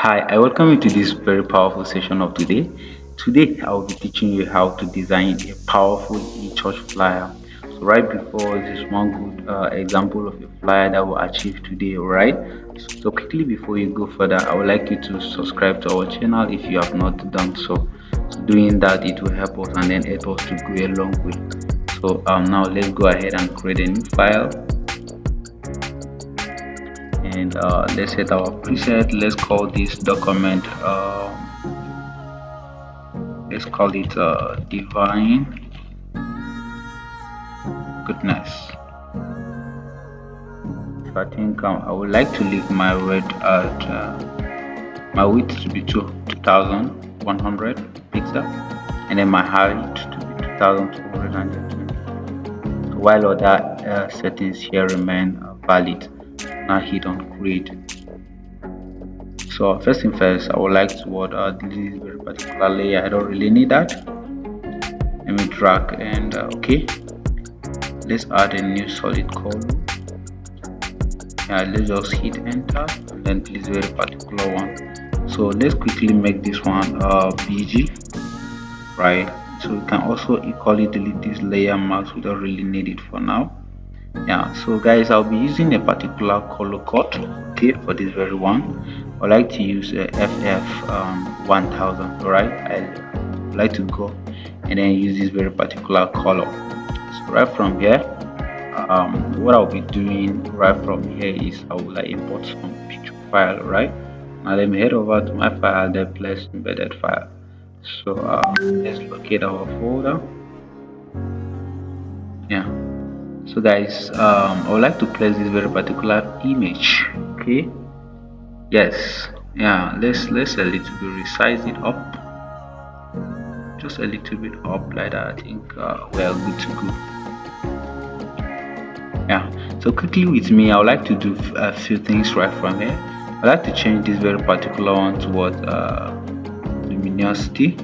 Hi, I welcome you to this very powerful session of today. Today, I will be teaching you how to design a powerful e-church flyer. So, right before this one good example of a flyer that will achieve today, right? So, quickly before you go further, I would like you to subscribe to our channel if you have not done so. So, doing that, it will help us and then help us to go a long way. So, now let's go ahead and create a new file and let's set our preset. Let's call this document let's call it divine goodness. So I think I would like to leave my width at my width to be 2100 pixel and then my height to be 2220. So while other settings here remain valid, now hit on create. So first thing first, I would like to delete this very particular layer. I don't really need that. Let me drag and okay. Let's add a new solid color. Let's just hit enter and then please very particular one. So let's quickly make this one BG, right? So we can also equally delete this layer mask. We don't really need it for now. So guys, I'll be using a particular color code, okay, for this very one. I like to use a FF 1000. All right, I like to go and then use this very particular color. So right from here, what I'll be doing right from here is I will import some picture file. Right now, let me head over to my file, then place embedded file. So let's locate our folder. So guys, I would like to place this very particular image. Okay, yes, let's a little bit resize it up, just a little bit up like that. I think we are good to go. So quickly with me, I would like to do a few things right from here. I like to change this very particular one towards luminosity.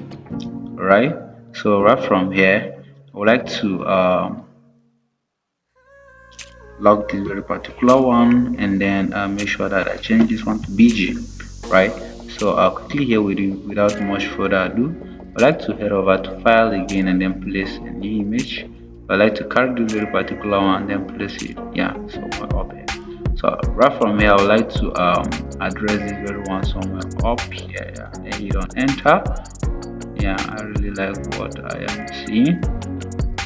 Right, so right from here I would like to lock this very particular one and then make sure that I change this one to BG, right? So I'll quickly here with you without much further ado. I like to head over to file again and then place a new image. I like to carry this very particular one and then place it somewhere up here. So right from here I would like to address this very one somewhere up here, then hit on enter. I really like what I am seeing.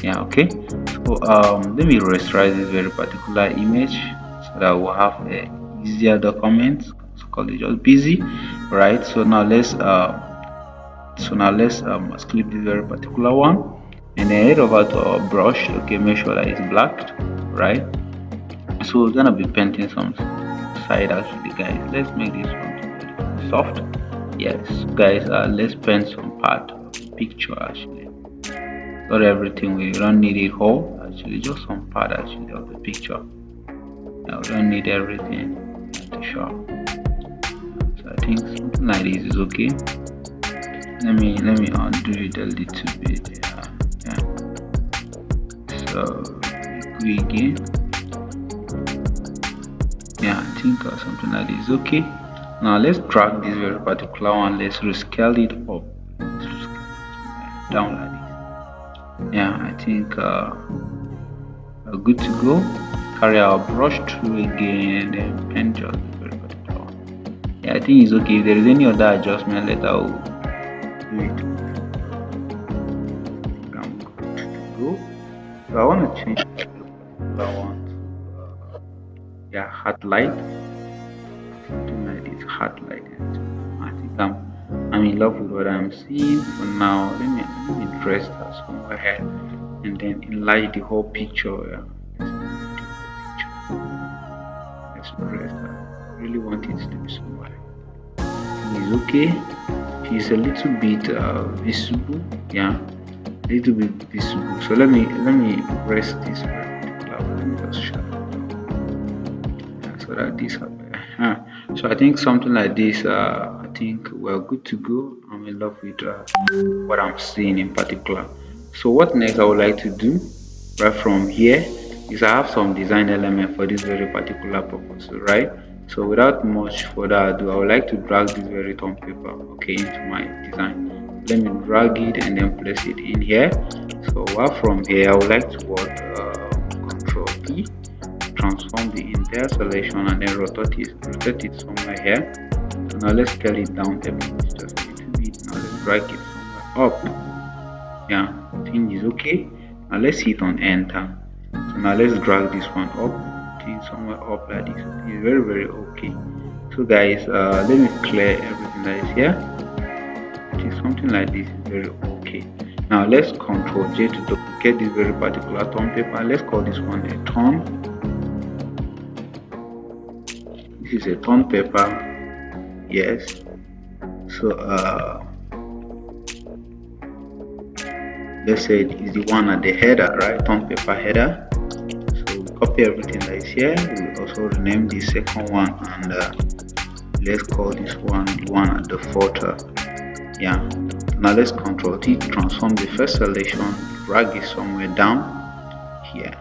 Okay, so let me rasterize this very particular image so that we'll have a easier document. So call it just busy, right? So now let's clip this very particular one and then head over to our brush. Okay, make sure that it's blacked, right? So we're gonna be painting some side actually, guys. Let's make this one soft. Yes, guys, let's paint some part of the picture actually. Not everything, we don't need it whole actually, just some part actually of the picture. We don't need everything to show. So I think something like this is okay. Let me undo it a little bit. So go again. I think something like this is okay. Now let's drag this very particular one, let's rescale it up, down like this. I think we're good to go. Carry our brush through again and then paint just the very particular one. I think it's okay. If there is any other adjustment later, I'll do it. I think I'm good to go. So I want to change that particular one to heart light, something like this, heart light. I think I'm in love with what I'm seeing for now. Let me dress that somewhere here and then enlarge the whole picture. Let's dress that. I really want it to be somewhere. It's okay. It's a little bit visible. A little bit visible. So let me rest this particular one. Let me just shut it so that this happens. So I think something like this, I think we're good to go. I'm in love with what I'm seeing in particular. So what next I would like to do right from here is I have some design element for this very particular purpose, right? So without much further ado, I would like to drag this very torn paper, okay, into my design. Let me drag it and then place it in here. So while from here, I would like to work Control P, transform the entire selection and then rotate it somewhere here. So now let's scale it down a bit, just a little bit. Now let's drag it somewhere up. Yeah, I think it's okay. Now let's hit on enter. So now let's drag this one up, somewhere up like this. It's very okay. So guys, let me clear everything that is here. It is something like this, very okay. Now let's Control J to duplicate this very particular tone paper. Let's call this one a tone. This is a tone paper. Yes. So let's say it is the one at the header, right? Tone paper header. So we copy everything that is here. We also rename the second one and let's call this one the one at the footer. Yeah. Now let's Control T, transform the first selection, drag it somewhere down here.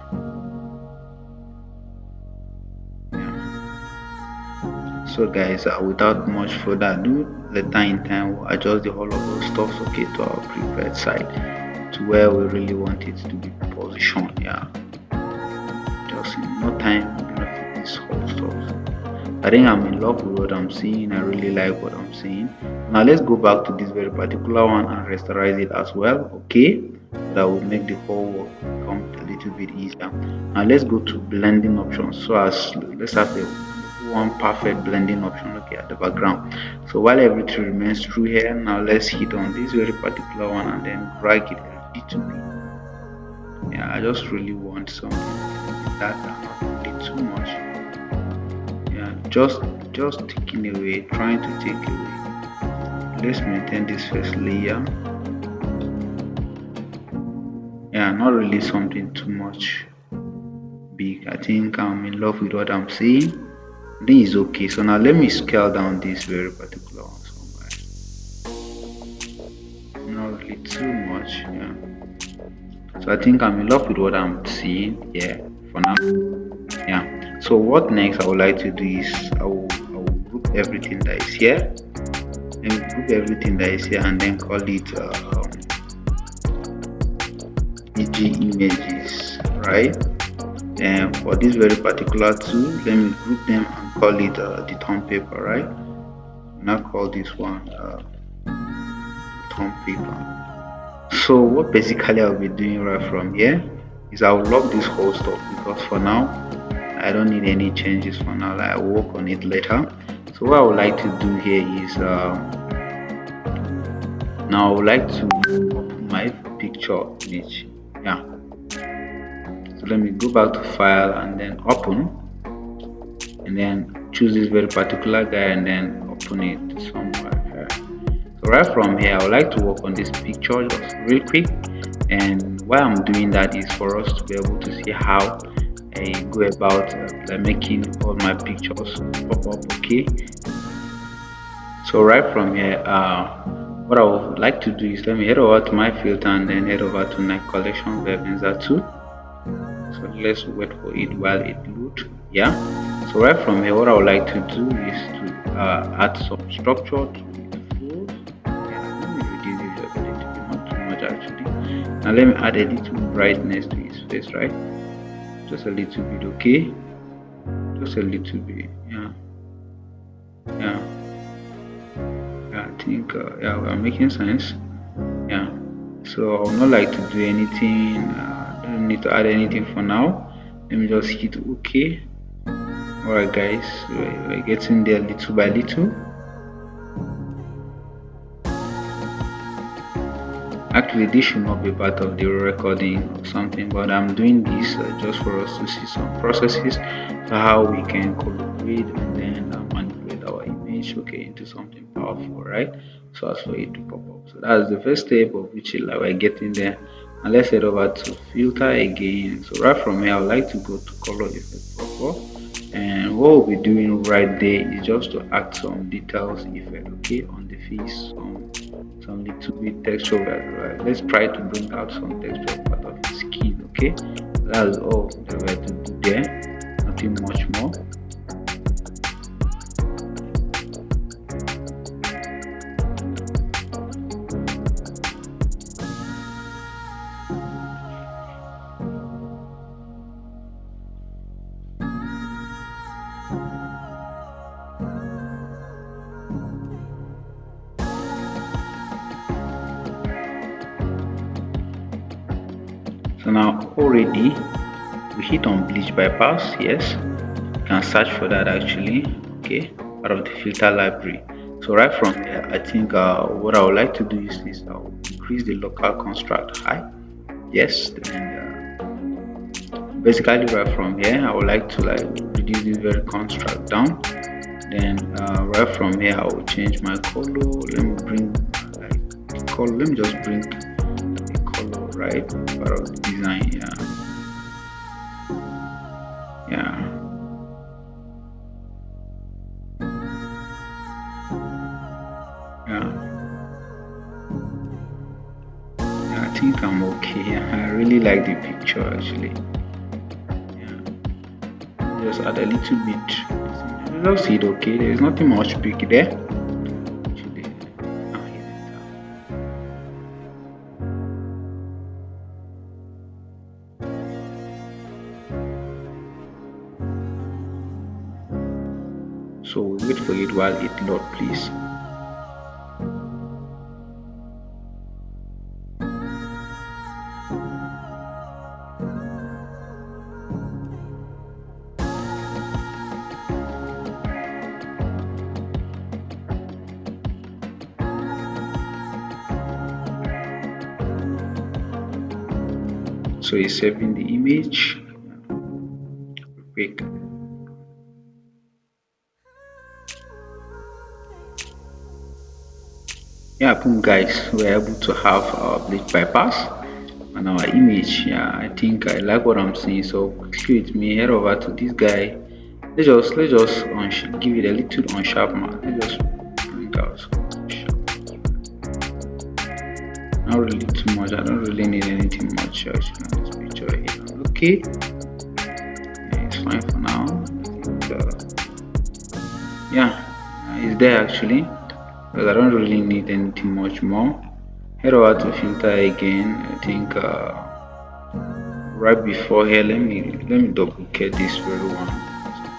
Yeah. So guys, without much further ado, later in time we'll adjust the whole of those stuffs, okay, to our preferred side, to where we really want it to be positioned. Yeah. Just in no time, we're gonna fit this whole stuff. I think I'm in love with what I'm seeing. I really like what I'm seeing. Now let's go back to this very particular one and rasterize it as well, okay? That will make the whole work come a little bit easier. Now let's go to blending options. So let's have a one perfect blending option, okay, at the background. So while everything remains true here, now let's hit on this very particular one and then drag it a little bit. Yeah, I just really want something that not really too much. Just taking away, trying to take away. Let's maintain this first layer. Yeah, not really something too much big. I think I'm in love with what I'm seeing. This is okay. So now let me scale down this very particular one somewhere. Not really too much. Yeah. So I think I'm in love with what I'm seeing here for now. Yeah. So what next I would like to do is I will group everything that is here, and group everything that is here and then call it EG images, right? And for this very particular tool, let me group them and call it the tone paper, right? Now call this one tone paper. So what basically I'll be doing right from here is I'll lock this whole stuff because for now I don't need any changes for now. I'll work on it later. So what I would like to do here is now I would like to open my picture image. Yeah. So let me go back to file and then open, and then choose this very particular guy and then open it somewhere here. So right from here I would like to work on this picture just real quick, and why I'm doing that is for us to be able to see how I go about making all my pictures pop up, okay? So right from here what I would like to do is let me head over to my filter and then head over to my collection Venza 2. So let's wait for it while it loads. Yeah, so right from here what I would like to do is to add some structure to the flows. Yeah, let me reduce it a little bit, not too much actually. Now let me add a little brightness to his face, right? Just a little bit, okay? Just a little bit. Yeah. I think yeah, we are making sense. Yeah. So I would not like to do anything. Don't need to add anything for now. Let me just hit OK. Alright, guys, we're getting there little by little. Actually, this should not be part of the recording or something, but I'm doing this just for us to see some processes, so how we can collaborate and then manipulate our image, okay, into something powerful, right? So as for it to pop up. So that's the first step of which we're getting there. And let's head over to filter again. So right from here, I would like to go to color effect proper. And what we'll be doing right there is just to add some details effect, okay, on the face, some little bit texture. Right? Let's try to bring out some texture part of the skin, okay? That's all that we have to do there, nothing much more. now already we hit on bleach bypass. Yes, you can search for that actually. Okay, out of the filter library. So right from there, I think what I would like to do is this: I'll increase the local construct high. Yes, and basically right from here, I would like to like reduce this very construct down. Then right from here, I will change my color. Let me bring like the color. Let me just bring the color right part of the design. Yeah. Yeah, yeah, I think I'm okay. I really like the picture actually. Yeah, just add a little bit. You just see it okay. There is nothing much big there. Actually, now hit enter. So we wait for it while it load, please. So it's saving the image. Quick. Yeah, boom, guys, we're able to have our bleach bypass on our image. Yeah, I think I like what I'm seeing. So quickly with me, head over to this guy. Let's just give it a little unsharp mark. Let's just bring out some sharp. Not really too much. I don't really need anything much actually on this picture here. Okay, yeah, it's fine for now. Yeah, it's there actually, but I don't really need anything much more. Head over to filter again. I think right before here, let me duplicate this very one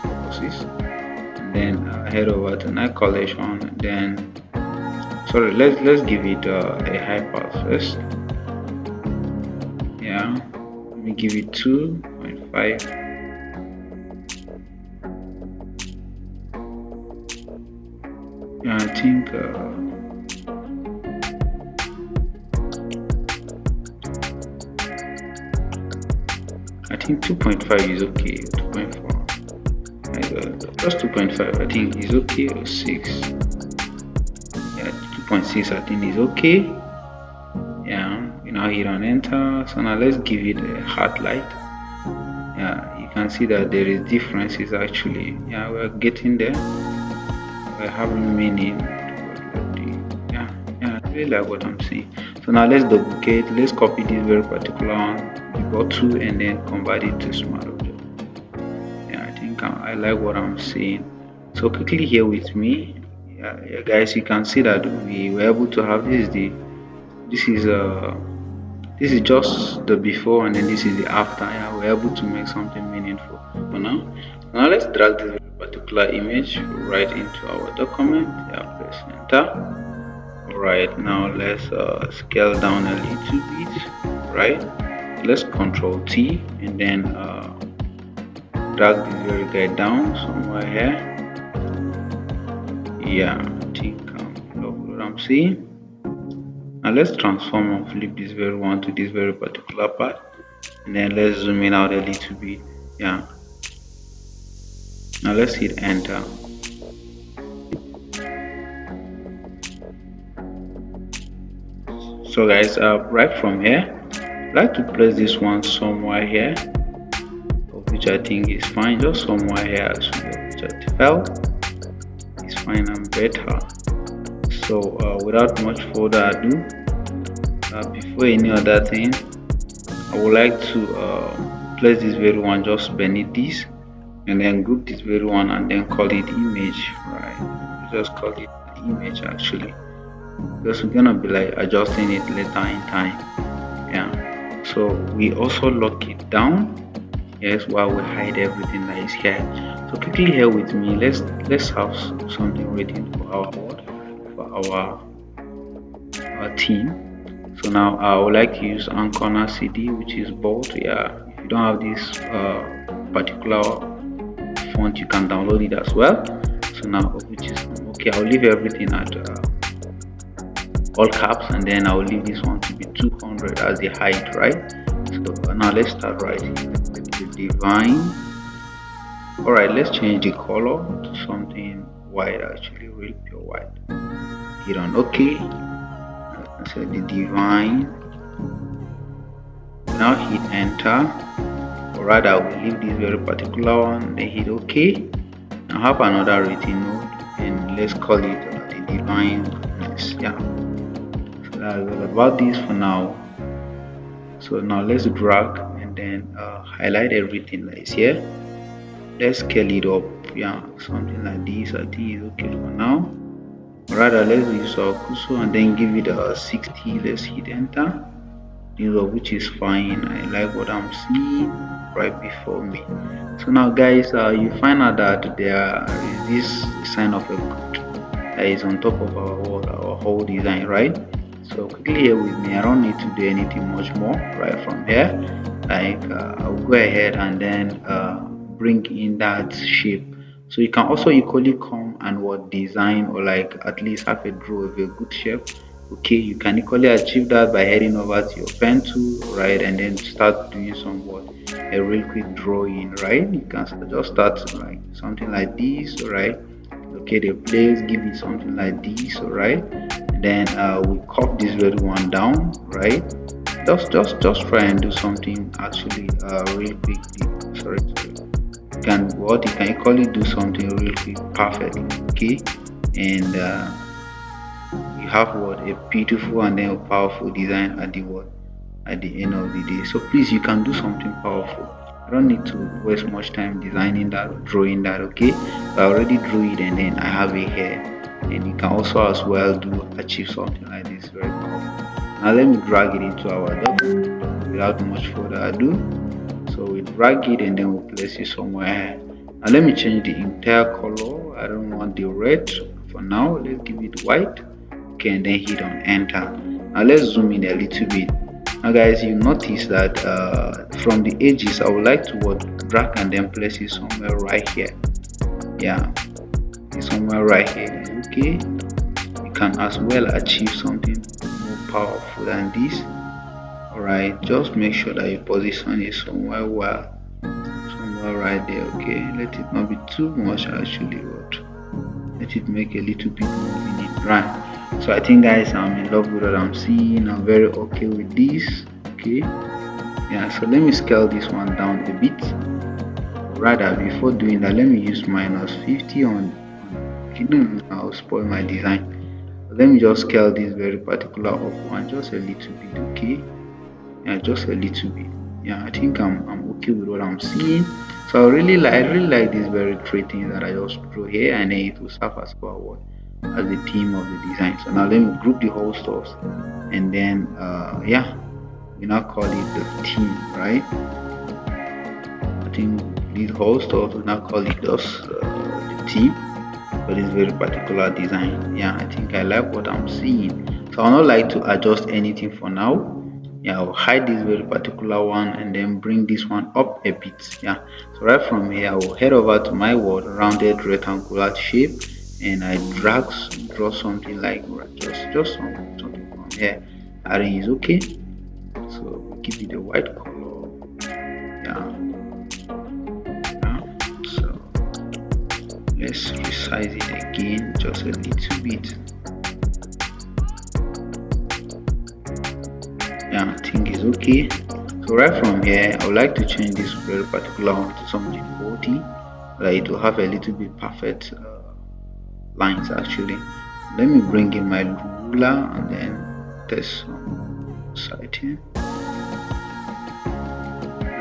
for purposes, and then head over to night collection. Then sorry, let's give it a high pass first. Yeah, let me give it 2.5. Yeah, I think I think 2.5 is okay. 2.4, just 2.5 I think is okay, or 6. Yeah, 2.6 I think is okay. Yeah, you now hit on enter. So now let's give it a hard light. Yeah, you can see that there is differences actually. Yeah, we're getting there. We're having meaning. Yeah, I really like what I'm seeing. So now let's duplicate. Let's copy this very particular one, go to, and then convert it to smart object. Yeah, I think I like what I'm seeing. So quickly here with me, yeah, guys, you can see that we were able to have this is just the before, and then this is the after. Yeah, we're able to make something meaningful for now. Now let's drag this particular image right into our document. Yeah, press enter. Alright, now let's scale down a little bit. Right, let's Control T and then drag this very guy down somewhere here. Yeah, I think love what I'm seeing. Now let's transform and flip this very one to this very particular part, and then let's zoom in out a little bit. Yeah, now let's hit enter. So guys, right from here, I'd like to place this one somewhere here, which I think is fine, just somewhere here actually, which I felt is fine and better. So without much further ado, before any other thing, I would like to place this very one just beneath this, and then group this very one and then call it image. Right, just call it image actually, because we're gonna be like adjusting it later in time. Yeah, so we also lock it down, yes, while we hide everything that is here. So quickly here with me, let's have something written for our board, for our team. So now I would like to use Ancona CD, which is bold. Yeah, if you don't have this particular font, you can download it as well. So now, which is okay, I'll leave everything at all caps, and then I'll leave this one to be 200 as the height, right? So now let's start writing the divine. All right, let's change the color to something white, actually real pure white. Hit on OK. So the divine. Now hit enter, or rather we'll leave this very particular one, then hit OK. Now have another written node, and let's call it the divine goodness. Yeah, so that's all about this for now. So now let's drag and then highlight everything that is here. Let's scale it up. Yeah, something like this I think is okay for now. Rather, let's use our cursor and then give it a 60. Let's hit enter, which is fine. I like what I'm seeing right before me. So now guys, you find out that there is this sign of a good that is on top of our whole design, right? So quickly here with me, I don't need to do anything much more right from here. Like I'll go ahead and then bring in that shape. So you can also equally come and what design, or like at least have a draw of a good shape. Okay, you can equally achieve that by heading over to your pen tool, right, and then start doing some what, a real quick drawing, right? You can just start like something like this, right? Okay, the place, give it something like this, right? And then we cut this very one down, right? Just try and do something actually real quick. Sorry, you can equally do something real quick perfectly, okay? And you have what, a beautiful and then a powerful design at the what, at the end of the day. So please, you can do something powerful. I don't need to waste much time designing that or drawing that, okay? I already drew it and then I have it here, and you can also as well achieve something like this very powerful. Now let me drag it into our Adobe without much further ado. So we drag it and then we place it somewhere here. Now let me change the entire color. I don't want the red for now. Let's give it white. Okay, and then hit on enter. Now let's zoom in a little bit. Now guys, you notice that from the edges, I would like to drag and then place it somewhere right here. Yeah, somewhere right here is okay. You can as well achieve something more powerful than this. Alright, just make sure that your position is somewhere well, somewhere right there. Okay, let it not be too much actually, but let it make a little bit moving it, right? So I think guys, I'm in love with what I'm seeing. I'm very okay with this. Okay, yeah, so let me scale this one down a bit. Rather, before doing that, let me use -50 on I'll spoil my design. Let me just scale this very particular up one just a little bit. Okay, yeah, just a little bit. Yeah, I think I'm okay with what I'm seeing. So I really like this very three things that I just drew here, and then it will serve as our as the theme of the design. So now let me group the whole stuff, and then yeah, we now call it the theme, right? I think this whole stuff we now call it just the theme for this very particular design. Yeah, I think I like what I'm seeing. So I'll not like to adjust anything for now. Yeah, I'll hide this very particular one and then bring this one up a bit. Yeah, so right from here I will head over to my rounded rectangular shape, and I draw something like just something from here. I think is okay. So we'll give it a white color. Yeah, so let's resize it again just a little bit. Yeah, I think it's okay. So right from here, I would like to change this very particular one to something 40, that it will have a little bit perfect lines actually. Let me bring in my ruler and then test some sighting. I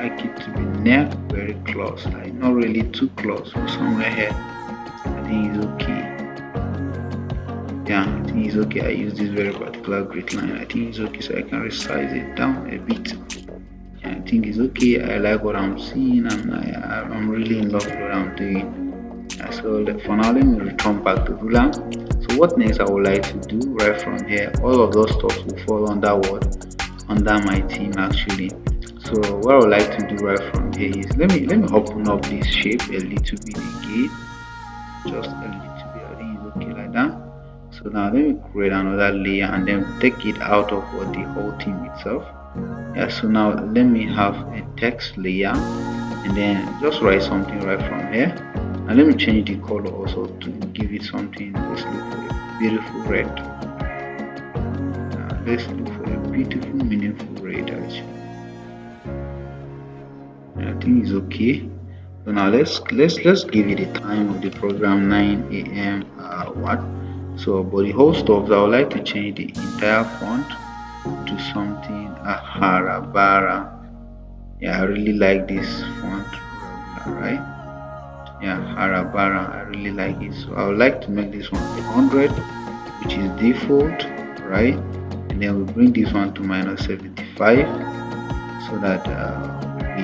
like it to be near very close, like not really too close, but somewhere here. I think it's okay. Yeah, I think it's okay. I use this very particular grid line. I think it's okay, so I can resize it down a bit. Yeah, I think it's okay. I like what I'm seeing, and I'm really in love with what I'm doing. Yeah, so for now, let me return back to ruler. So So what next I would like to do right from here, all of those stuff will fall under what, under my theme actually. So what I would like to do right from here is let me open up this shape a little bit again, just a little bit. I think it's okay like that. So now let me create another layer and then take it out of what the whole theme itself. Yeah, so now let me have a text layer and then just write something right from here, and let me change the color also to give it something. Let's look for a beautiful red. Let's look for a beautiful meaningful red actually. I think it's okay. So now let's give it a time of the program 9 a.m. What? So but the whole stuff I would like to change the entire font to something Harabara. Yeah, I really like this font, right? Yeah, Harabara, I really like it. So I would like to make this one 100, which is default, right? And then we bring this one to -75 so that we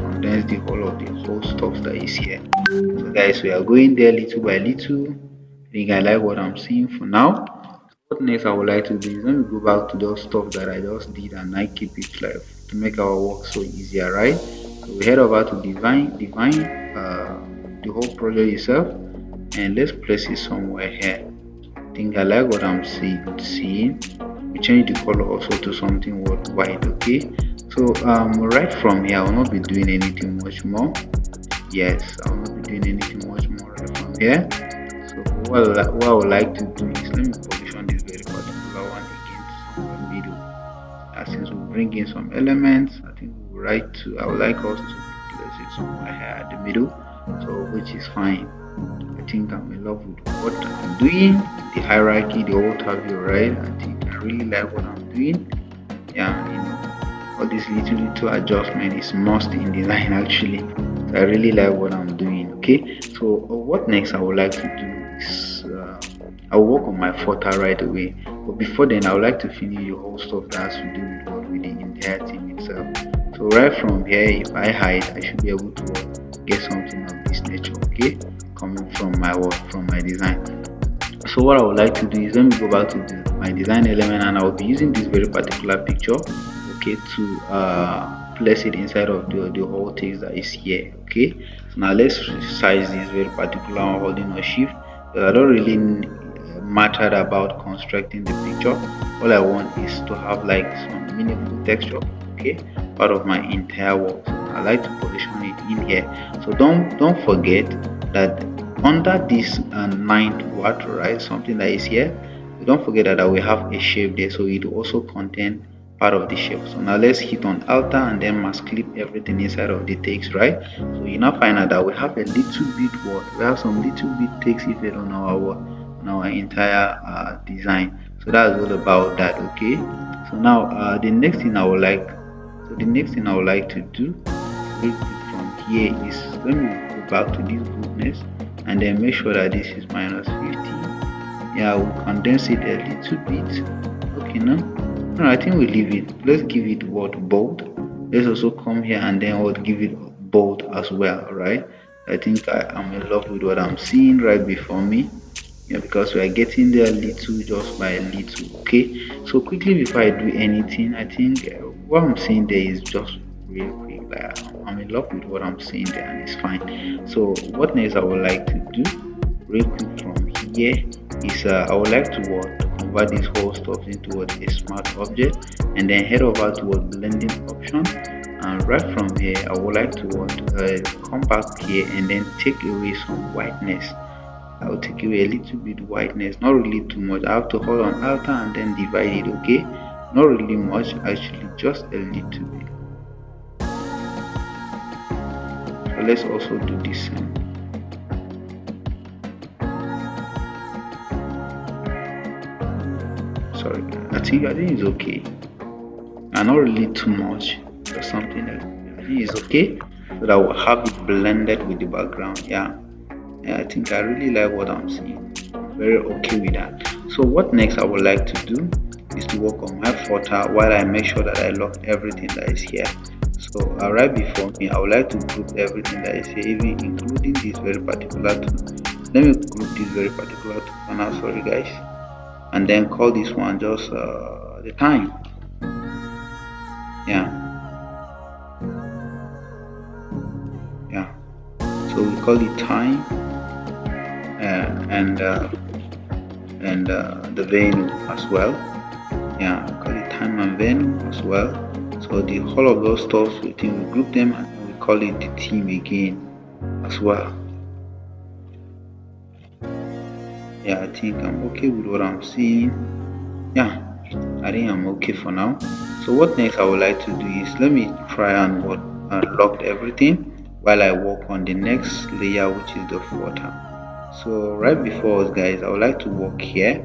condense the whole of the whole stuff that is here. So guys, we are going there little by little. I think I like what I'm seeing for now. What next I would like to do is let me go back to those stuff that I just did and I keep it like to make our work so easier, right? So we head over to define the whole project itself, and let's place it somewhere here. I think I like what I'm seeing. We change the color also to something white, okay? So right from here I will not be doing anything much more. Yes, I will not be doing anything much more right from here. So what I would like to do is let me position this very particular one again somewhere middle. Since we bring in some elements, I think we will I would like us to place it somewhere here at the middle, so which is fine. I think I'm in love with what I'm doing, the hierarchy, the whole tableau, right? I think I really like what I'm doing. Yeah, all this little adjustment is must in design actually. So I really like what I'm doing. Okay, so what next I would like to do is I'll work on my photo right away. But before then, I would like to finish the whole stuff that has to do with with the entire theme itself. So right from here, if I hide, I should be able to get something of this nature. Okay, coming from my work, from my design. So what I would like to do is let me go back to my design element, and I will be using this very particular picture, okay, to place it inside of the whole text that is here. Okay, so now let's size this very particular one holding a shift, because I don't really matter about constructing the picture. All I want is to have like some meaningful texture, okay, part of my entire work. So I like to position it in here. So don't forget that under this ninth watt, right, something that is here, don't forget that we have a shape there, so it also contain part of the shape. So now let's hit on alter and then mask clip everything inside of the text, right? So you now find out that we have a little bit what we have some little bit text effect on our entire design. So that's all about that. Okay, so now the next thing I would like to do from here is let me go back to this goodness and then make sure that this is -50. Yeah, we'll condense it a little bit. Okay, now no, I think we leave it. Let's give it what bold. Let's also come here and then what give it bold as well, right? I think I'm in love with what I'm seeing right before me. Yeah, because we are getting there little just by little. Okay, so quickly before I do anything, I think what I'm seeing there is just real quick. Like I'm in love with what I'm seeing there, and it's fine. So what next I would like to do real quick from here is I would like to convert this whole stuff into a smart object, and then head over to blending option, and right from here I would like to come back here and then take away some whiteness. I will take away a little bit whiteness, not really too much. I have to hold on alter and then divide it. Okay, not really much actually, just a little bit. So let's also do the same. Sorry, I think it's okay, and not really too much or something like that. I think it's okay, so that I will have it blended with the background. Yeah, I think I really like what I'm seeing. I'm very okay with that. So what next I would like to do is to work on my photo while I make sure that I lock everything that is here. So right before me, I would like to group everything that is here, even including this very particular tool. Let me group this very particular tool for now, sorry guys, and then call this one just the time. Yeah, so we call it time, and the venue as well. Yeah, call it time and venue as well. So the whole of those stuff, we group them and we call it the theme again as well. Yeah, I think I'm okay with what I'm seeing. Yeah, I think I'm okay for now. So what next I would like to do is, let me try and unlock everything while I work on the next layer, which is the footer. So right before us guys, I would like to work here.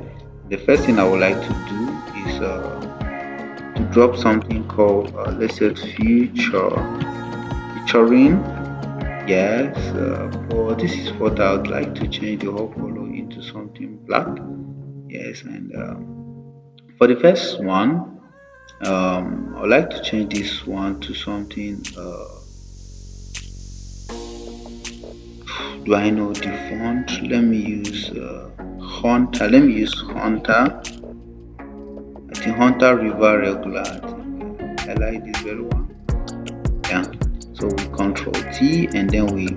The first thing I would like to do is to drop something called let's say featuring. Yes, for this is what I would like to change the whole color into something black. Yes, and for the first one, I would like to change this one to something. Do I know the font? Let me use Hunter. Let me use Hunter. I think Hunter River Regular. I like this very one. Yeah. So we Control T and then we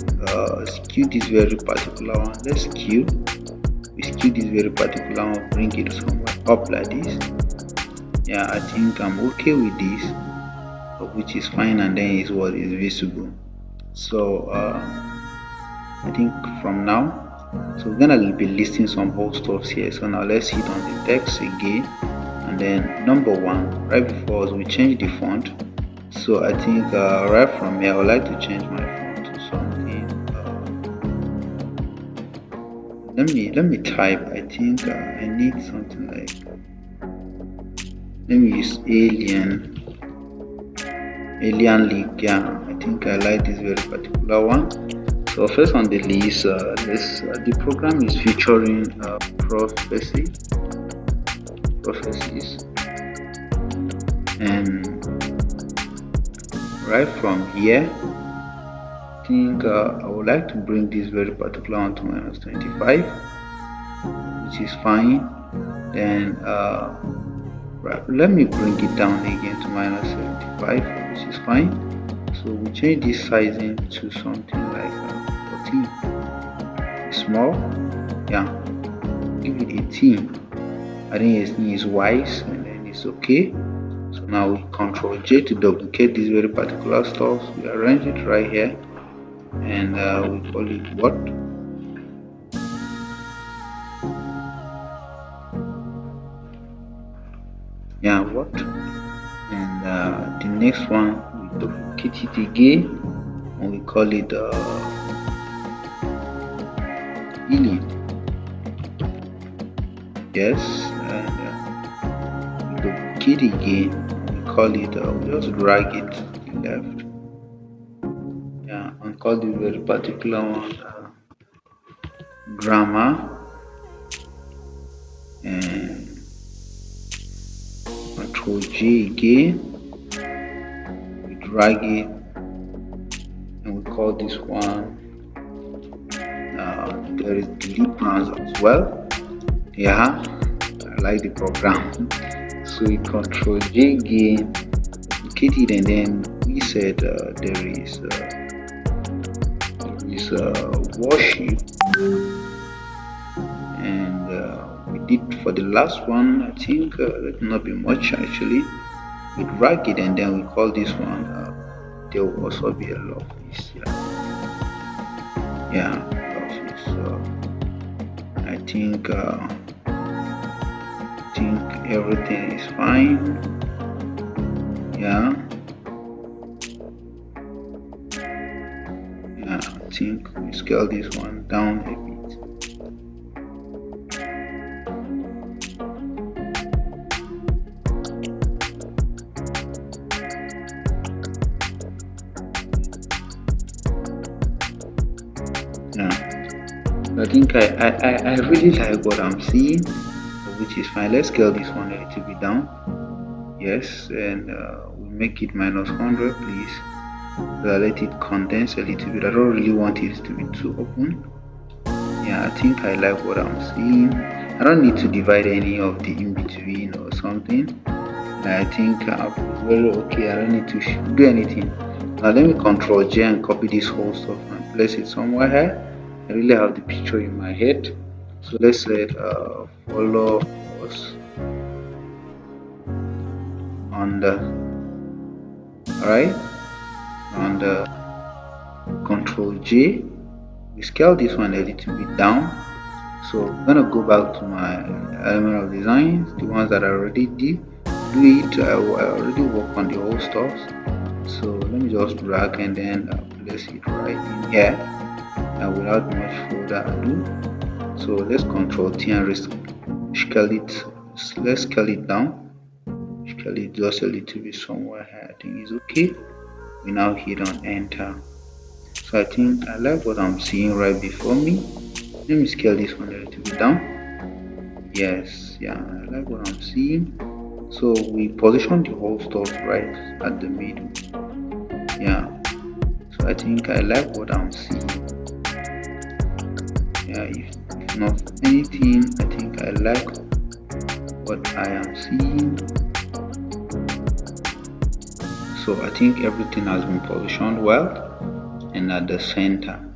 skew this very particular one. Let's skew. We skew this very particular one. Bring it somewhere up like this. Yeah, I think I'm okay with this, which is fine, and then is what is visible. So I think from now, so we're gonna be listing some whole stuffs here. So now let's hit on the text again, and then number one, right before us, we change the font. So I think right from here, I would like to change my font to something. Let me type. I think I need something like. Let me use Alien League. Yeah, I think I like this very particular one. So first on the list, the program is featuring prophecies, and right from here, I think I would like to bring this very particular one to -25, which is fine. Then right, let me bring it down again to -75, which is fine. So we change this sizing to something like 14. Small, yeah. Give it 18. I think it's wise, and then it's okay. So now we Control J to duplicate this very particular stuff. We arrange it right here, and we call it what? Yeah, what? And the next one, we duplicate it again, and we call it healing. Yes, and we duplicate again, and we call it we just drag it to the left. Yeah, and call this very particular one grammar, and Control J again, we drag it, and we call this one there is delete plans as well. Yeah, I like the program. So we Control J again, duplicate it, and then we said there is worship, and we did for the last one. I think that not be much actually. We drag it, and then we call this one. There will also be a lot of this. Yeah, so I think everything is fine. Yeah, I think we scale this one down a bit. I think I really like what I'm seeing, which is fine. Let's scale this one a little bit down. Yes, and we make it -100, please. So I let it condense a little bit. I don't really want it to be too open. Yeah, I think I like what I'm seeing. I don't need to divide any of the in between or something. I think it's very okay. I don't need to do anything. Now let me Control J and copy this whole stuff and place it somewhere here. I really have the picture in my head. So let's say follow us on the alright on the Control J. We scale this one a little bit down. So I'm gonna go back to my element of design, the ones that I already did. Do it. I already work on the whole stuff. So let me just drag and then place it right in here, and without much further ado. So let's Control T and scale it. Let's scale it down. Scale it just a little bit somewhere here. I think it's okay. We now hit on Enter. So I think I like what I'm seeing right before me. Let me scale this one a little bit down. Yes, yeah, I like what I'm seeing. So we position the whole stuff right at the middle. Yeah, so I think I like what I'm seeing. Yeah, if not anything, I think I like what I am seeing. So I think everything has been positioned well and at the center.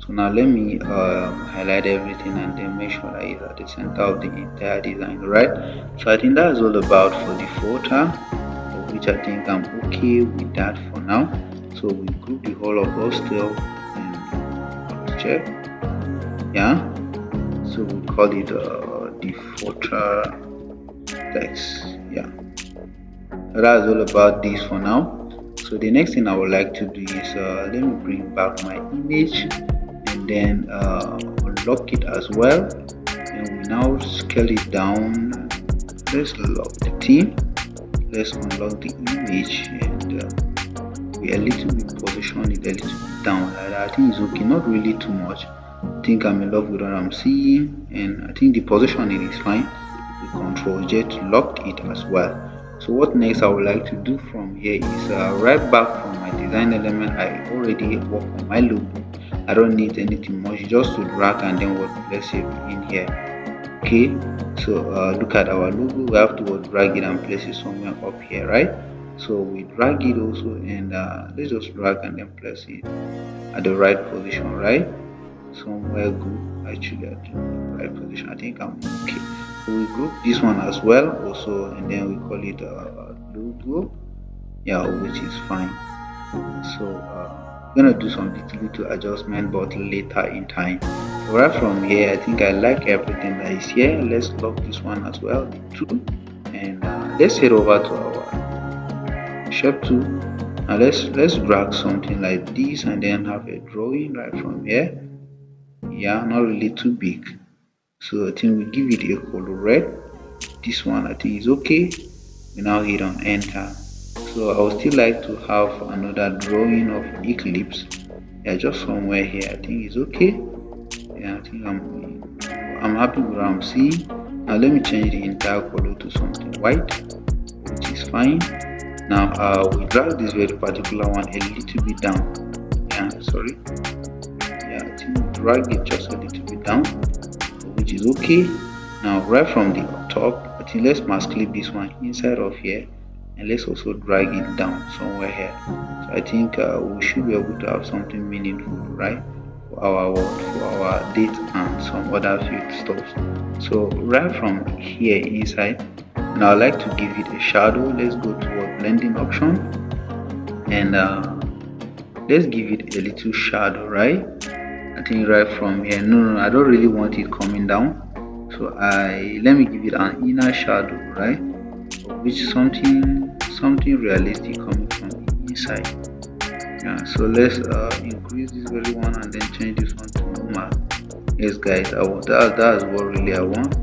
So now let me highlight everything and then make sure that it's at the center of the entire design, right? So I think that's all about for the photo, which I think I'm okay with that for now. So we group the whole of those still and check. Yeah, so we call it the photo text. Yeah, so that's all about this for now. So the next thing I would like to do is let me bring back my image and then unlock it as well, and we now scale it down. Let's lock the theme, let's unlock the image, and we a little bit position it a little bit down like that. I think it's okay, not really too much. I think I'm in love with what I'm seeing, and I think the positioning is fine. We Control J to lock it as well. So what next I would like to do from here is right back from my design element. I already work on my logo. I don't need anything much, just to drag and then place it in here. Okay, so look at our logo. We have to drag it and place it somewhere up here, right? So we drag it also, and let's just drag and then place it at the right position, right? Somewhere good, actually at the right position. I think I'm okay. So we group this one as well also, and then we call it logo, yeah, which is fine. So I'm gonna do some little adjustment, but later in time. Right from here, I think I like everything that is here. Let's lock this one as well, the tool, and let's head over to our shape tool. Now let's drag something like this and then have a drawing right from here. Yeah, not really too big. So I think we give it a color red. This one I think is okay. We now hit on enter. So I would still like to have another drawing of eclipse. Yeah, just somewhere here. I think it's okay. Yeah, I think I'm happy with what I'm seeing. Now let me change the entire color to something white, which is fine. Now we drag this very particular one a little bit down. Yeah, sorry. Yeah, I think we drag it just a little bit down, which is okay. Now right from the top, I think let's mask clip this one inside of here, and let's also drag it down somewhere here. So I think we should be able to have something meaningful, right, for our world, for our date and some other field stuff. So right from here inside, now I like to give it a shadow. Let's go to our blending option, and let's give it a little shadow, right? I think right from here, no, I don't really want it coming down, so let me give it an inner shadow, right, which something realistic coming from the inside. Yeah, so let's increase this very one and then change this one to normal. Yes guys, that's what really I want.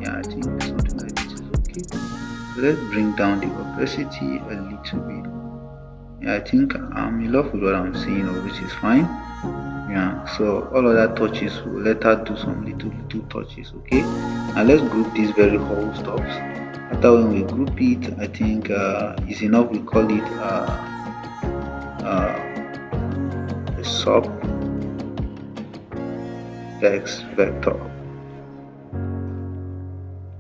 Yeah, I think something like this is okay. So let's bring down the opacity a little bit. Yeah, I think I'm in love with what I'm seeing, which is fine. Yeah, so all other touches will let her do some little touches. Okay, now let's group these very whole stuffs. After when we group it, I think it's enough. We call it a sub text vector.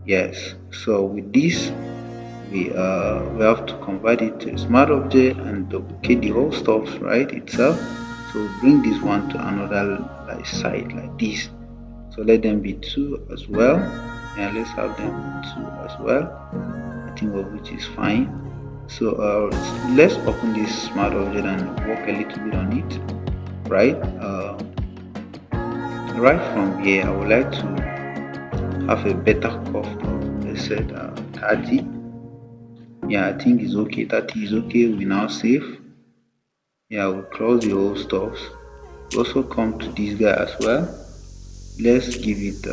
Yes, so with this we have to convert it to a smart object and duplicate the whole stuff right itself. So bring this one to another like side like this. So let them be 2 as well. Yeah, let's have them 2 as well. I think of which is fine. So let's open this smart object and work a little bit on it. Right. Right from here, I would like to have a better curve of let's say 30. Yeah, I think it's okay. 30 is okay. We now save. Yeah, we close the whole stuff. We also come to this guy as well. Let's give it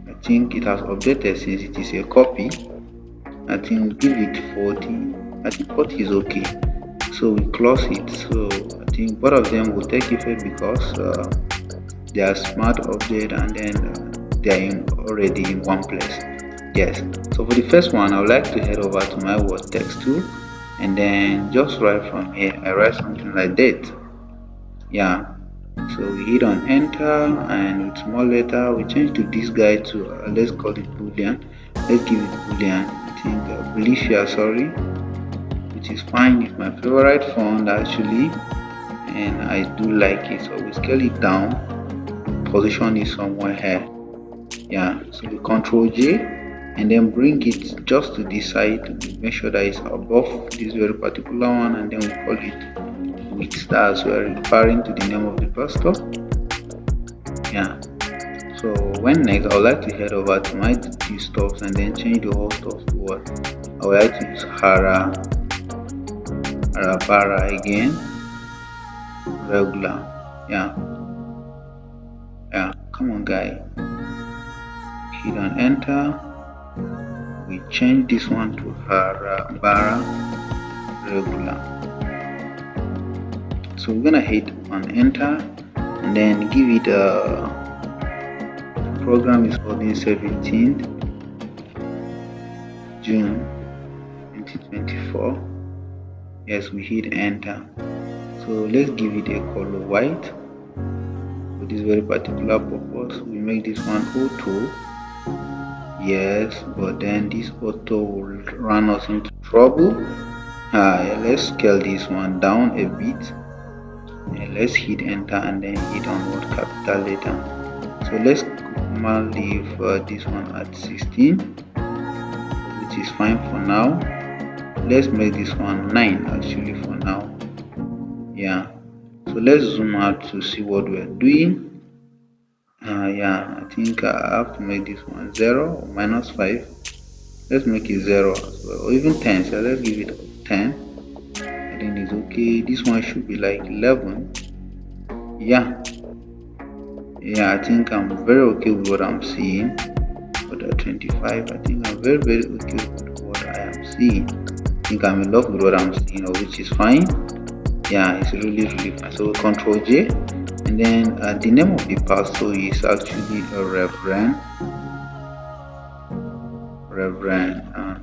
I think it has updated since it is a copy. I think give it 40. I think 40 is okay. So we close it. So I think both of them will take effect because they are smart object and then they are already in one place. Yes. So for the first one, I would like to head over to my word text tool and then just right from here, I write something like that. Yeah. So we hit on enter and with small letter we change to this guy to let's call it boolean. Let's give it boolean. I think Bolicia, sorry, which is fine. It's my favorite font actually, and I do like it. So we scale it down, position it somewhere here. Yeah. So we Control J and then bring it just to this side to make sure that it's above this very particular one, and then we call it with stars. We are referring to the name of the pastor. Yeah. So when next I would like to head over to my these stuffs and then change the whole stuff to what I would like to use Harabara again, regular. Yeah, yeah. Come on, guy. Hit on enter. We change this one to Harabara regular. So we're gonna hit on enter and then give it a program is holding 17th June 2024. Yes, we hit enter. So let's give it a color white. For this very particular purpose, we make this one auto. Yes, but then this auto will run us into trouble. Yeah, let's scale this one down a bit. And let's hit enter and then hit on what capital letter. So let's leave this one at 16, which is fine for now. Let's make this one 9 actually for now. Yeah, so let's zoom out to see what we're doing. Yeah, I think I have to make this one 0 or -5. Let's make it 0 as well, or even 10. So let's give it 10. I think it's okay. This one should be like 11. Yeah, I think I'm very okay with what I'm seeing. But at 25, I think I'm very okay with what I am seeing. I think I'm in love with what I'm seeing, which is fine. Yeah, it's really fine. So Control J, and then the name of the pastor is actually a Reverend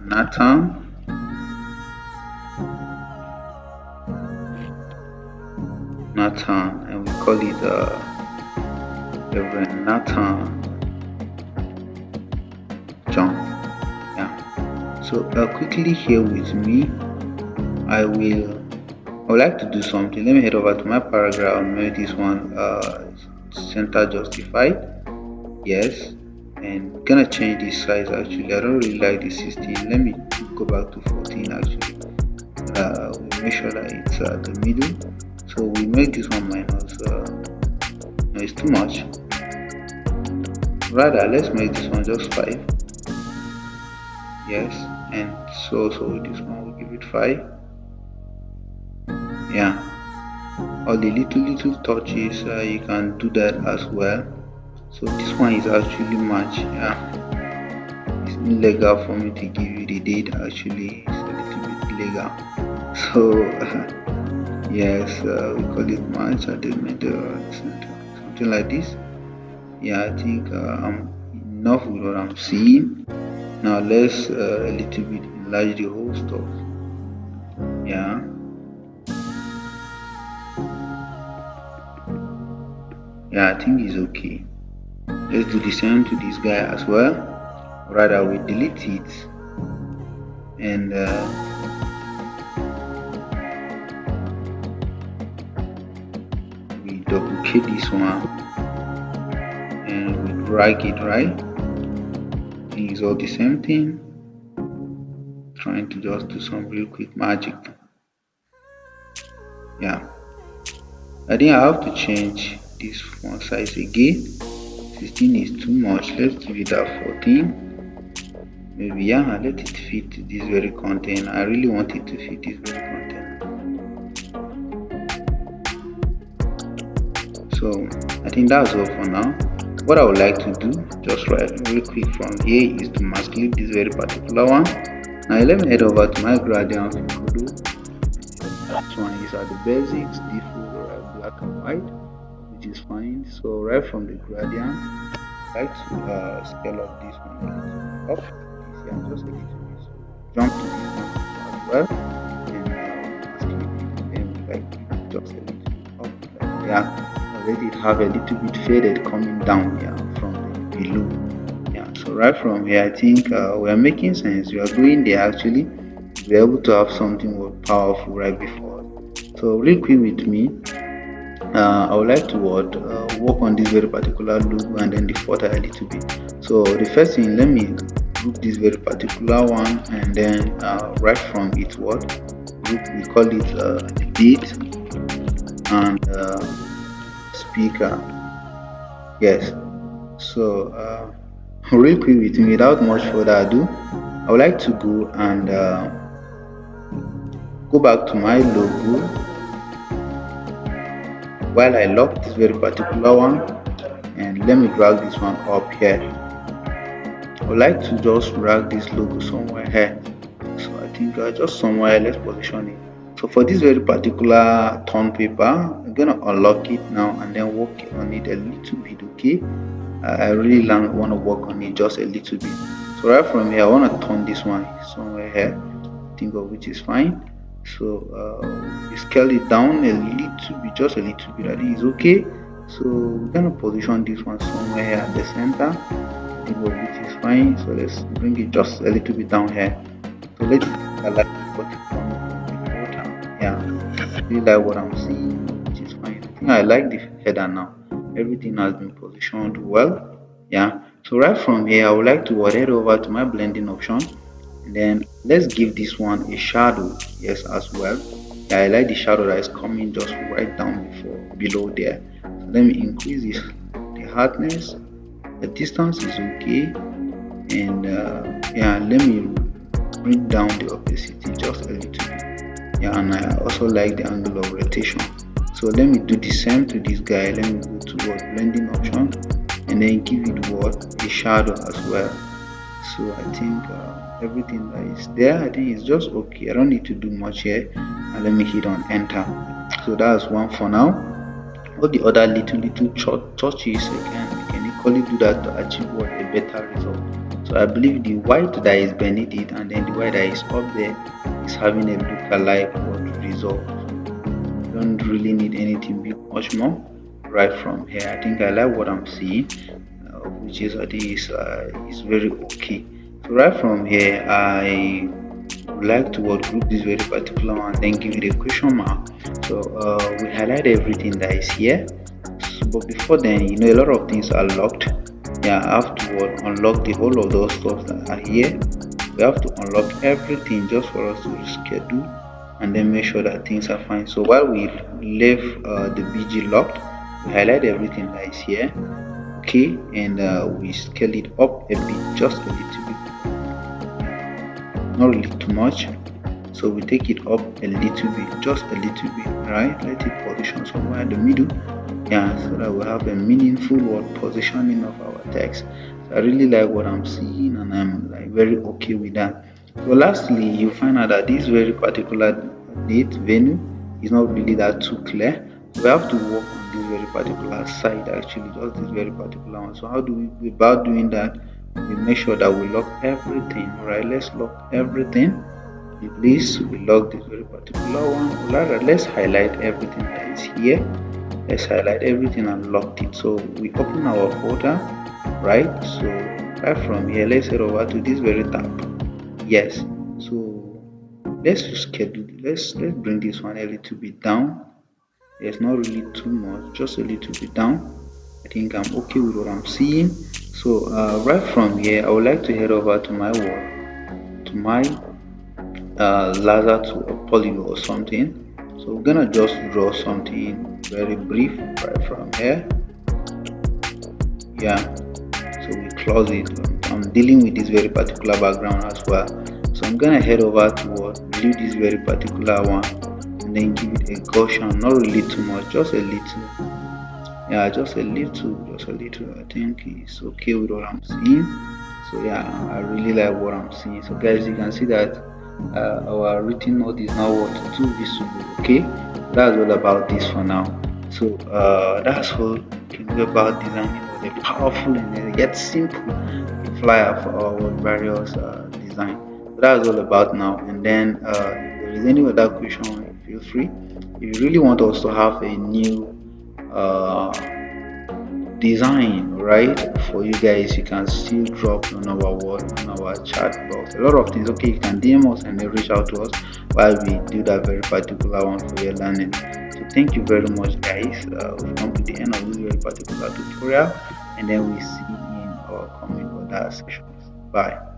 Nathan, and we call it Reverend Nathan John. Yeah. So quickly here with me, I would like to do something. Let me head over to my paragraph and make this one center justified. Yes, and we're gonna change this size. Actually, I don't really like the 16. Let me go back to 14 actually. We make sure that it's at the middle. So we make this one minus. No, it's too much. Rather, let's make this one just 5. Yes, and so with this one we'll give it 5. Yeah, all the little touches you can do that as well. So this one is actually match. Yeah, it's illegal for me to give you the date. Actually, it's a little bit illegal. So yes, we call it match at the middle center, something like this. Yeah, I think I'm enough with what I'm seeing. Now let's a little bit enlarge the whole stuff. Yeah. Yeah, I think it's okay. Let's do the same to this guy as well. Rather, we delete it and we duplicate this one and we drag it, right? It's all the same thing. Trying to just do some real quick magic. Yeah, I think I have to change this font size again. 16 is too much. Let's give it a 14. Maybe, yeah, let it fit this very content. I really want it to fit this very content. So I think that's all for now. What I would like to do, just right real quick from here, is to mask clip this very particular one. Now let me head over to my gradient photo. This one is at the basics, default black and white, which is fine. So right from the gradient, I like to scale up this one a little up. Yeah, just a little bit. So jump to this one as well, and mask clip it, and then we like just a little bit up. Like, yeah. Let it have a little bit faded coming down here from the below. Yeah, so right from here, I think we are making sense. We are going there actually. We're able to have something more powerful right before. So real quick with me, I would like to work on this very particular logo and then the footer a little bit. So the first thing, let me group this very particular one, and then right from it group, we call it date and speaker. Yes, so real quick with me, without much further ado, I would like to go and go back to my logo while I lock this very particular one, and let me drag this one up here. I would like to just drag this logo somewhere here, so I think just somewhere, let's position it. So for this very particular torn paper, I'm gonna unlock it now and then work on it a little bit. Okay, I really want to work on it just a little bit. So right from here, I want to turn this one somewhere here, think of which is fine. So we scale it down a little bit, just a little bit. I think it's okay. So we're gonna position this one somewhere here at the center, think of which is fine. So let's bring it just a little bit down here. So let's like what yeah, I really like what I'm seeing, which is fine. I think I like the header now. Everything has been positioned well. Yeah, so right from here, I would like to head over to my blending option, and then let's give this one a shadow. Yes, as well. Yeah, I like the shadow that is coming just right down below there. So let me increase this, the hardness. The distance is okay, and yeah, let me bring down the opacity just a little bit. Yeah, and I also like the angle of rotation. So let me do the same to this guy. Let me go to blending option and then give it a shadow as well. So I think everything that is there, I think it's just okay. I don't need to do much here, and let me hit on enter. So that's one for now. All the other little touches, you can equally do that to achieve a better result. So I believe the white that is beneath it and then the white that is up there is having a look-alike result. You don't really need anything much more right from here. I think I like what I'm seeing, which is I think is very okay. So right from here, I would like to group this very particular one, then give it a question mark. So we highlight everything that is here. So, but before then, a lot of things are locked. Yeah, I have to unlock the whole of those stuff that are here. We have to unlock everything just for us to schedule and then make sure that things are fine. So while we leave the BG locked, we highlight everything that is here. Okay, and we scale it up a bit, just a little bit, not really too much. So we take it up a little bit, just a little bit, right? Let it position somewhere in the middle. Yeah, so that we have a meaningful positioning of our text. So I really like what I'm seeing, and I'm like very okay with that. So lastly, you find out that this very particular date venue is not really that too clear. So we have to work on this very particular side, actually, just this very particular one. So how do we, about doing that, we make sure that we lock everything, right? Let's lock everything. Please, we lock this very particular one. Rather, let's highlight everything that is here. Let's highlight everything and lock it. So we open our folder right? So right from here, let's head over to this very tab. Yes, so let's schedule, let's bring this one a little bit down. There's not really too much, just a little bit down. I think I'm okay with what I'm seeing. So right from here, I would like to head over to my wall, to my laser to a polygon or something. So we're gonna just draw something very brief right from here. Yeah, so we close it. I'm dealing with this very particular background as well. So I'm gonna head over to what, view this very particular one, and then give it a Gaussian, not really too much, just a little. Yeah, just a little. I think it's okay with what I'm seeing. So yeah, I really like what I'm seeing. So guys, you can see that our written note is now what, too visible. Okay, that's all about this for now. So that's what you can do about designing a powerful and yet simple flyer for our various design. So that's all about now. And then if there is any other question, feel free. If you really want us to have a new uh, design right for you guys, you can still drop on our word, on our chat box, a lot of things. Okay, you can DM us and then reach out to us while we do that very particular one for your learning. So thank you very much guys. We've come to the end of this very particular tutorial, and then we see in our coming other sessions. Bye.